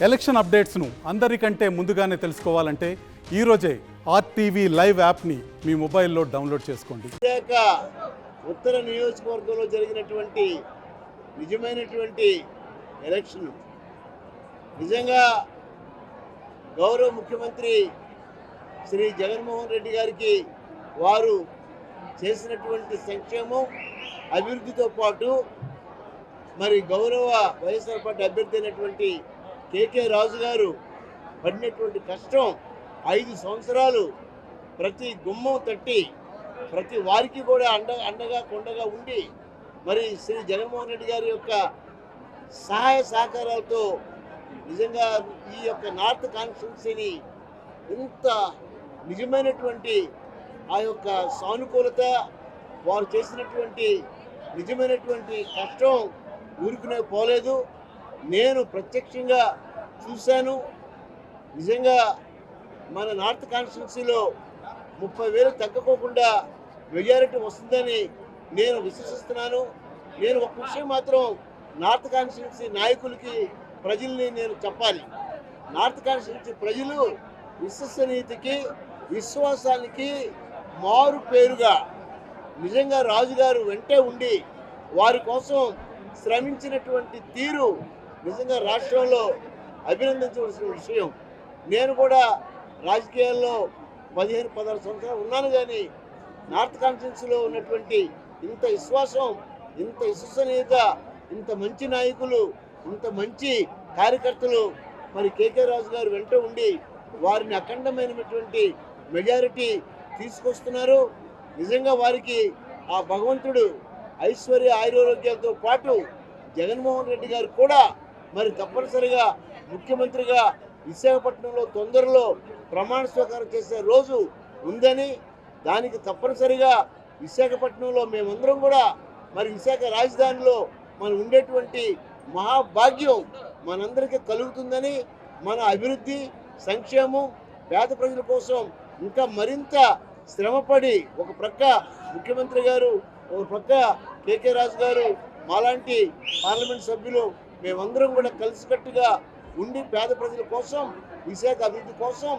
Election అప్డేట్స్ను అందరికంటే ముందుగానే తెలుసుకోవాలంటే ఈరోజే ఆర్టీవీ లైవ్ యాప్ని మీ మొబైల్లో డౌన్లోడ్ చేసుకోండి. విశాఖ ఉత్తర నియోజకవర్గంలో జరిగినటువంటి నిజమైనటువంటి ఎలక్షన్ నిజంగా గౌరవ ముఖ్యమంత్రి శ్రీ జగన్మోహన్ రెడ్డి గారికి వారు చేసినటువంటి సంక్షేమం అభివృద్ధితో పాటు మరి గౌరవ వైఎస్ఆర్ పార్టీ అభ్యర్థి అయినటువంటి కేకే రాజు గారు పడినటువంటి కష్టం 5 సంవత్సరాలు ప్రతి గుమ్మం తట్టి ప్రతి వారికి కూడా అండగా కొండగా ఉండి మరి శ్రీ జగన్మోహన్ రెడ్డి గారి యొక్క సహాయ సహకారాలతో నిజంగా ఈ యొక్క నార్త్ కాన్స్టిట్యున్సీని ఇంత నిజమైనటువంటి ఆ యొక్క సానుకూలత వారు చేసినటువంటి నిజమైనటువంటి కష్టం ఊరుకునే పోలేదు. నేను ప్రత్యక్షంగా చూశాను. నిజంగా మన నార్త్ కాన్స్టిట్యున్సీలో 30,000 తగ్గకోకుండా మెజారిటీ వస్తుందని నేను విశ్వసిస్తున్నాను. నేను ఒక విషయం మాత్రం నార్త్ కాన్స్టిట్యున్సీ నాయకులకి ప్రజల్ని నేను చెప్పాలి. నార్త్ కాన్స్టిట్యున్సీ ప్రజలు విశ్వసనీయతకి విశ్వాసానికి మారు పేరుగా నిజంగా రాజుగారు వెంటే ఉండి వారి కోసం శ్రమించినటువంటి తీరు నిజంగా రాష్ట్రంలో అభినందించవలసిన విషయం. నేను కూడా రాజకీయాల్లో 15-16 సంవత్సరాలు ఉన్నాను, కానీ నార్త్ కాన్స్టిట్యున్సీలో ఉన్నటువంటి ఇంత విశ్వాసం, ఇంత విశ్వసనీయత, ఇంత మంచి నాయకులు, ఇంత మంచి కార్యకర్తలు మరి కేకే రాజు గారు వెంట ఉండి వారిని అఖండమైనటువంటి మెజారిటీ తీసుకొస్తున్నారు. నిజంగా వారికి ఆ భగవంతుడు ఐశ్వర్య ఆయురారోగ్యాలతో పాటు జగన్మోహన్ రెడ్డి గారు కూడా మరి తప్పనిసరిగా ముఖ్యమంత్రిగా విశాఖపట్నంలో తొందరలో ప్రమాణ స్వీకారం చేసే రోజు ఉందని, దానికి తప్పనిసరిగా విశాఖపట్నంలో మేమందరం కూడా మరి విశాఖ రాజధానిలో మనం ఉండేటువంటి మహాభాగ్యం మనందరికీ కలుగుతుందని, మన అభివృద్ధి సంక్షేమం పేద ప్రజల కోసం ఇంకా మరింత శ్రమపడి ఒక ప్రక్క ముఖ్యమంత్రి గారు, ఒక ప్రక్క కేకే రాజు గారు, మాలాంటి పార్లమెంట్ సభ్యులు మేమందరం కూడా కలిసికట్టుగా ఉండి పేద ప్రజల కోసం, విశాఖ అభివృద్ధి కోసం,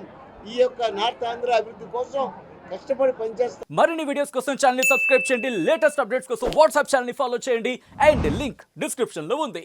ఈ యొక్క నార్త్ ఆంధ్ర అభివృద్ధి కోసం కష్టపడి పనిచేస్తాం. మరిన్ని వీడియోస్ కోసం ఛానల్ ని సబ్స్క్రైబ్ చేయండి. లేటెస్ట్ అప్డేట్స్ కోసం వాట్సాప్ ఛానల్ ని ఫాలో చేయండి. అండ్ లింక్ డిస్క్రిప్షన్ లో ఉంది.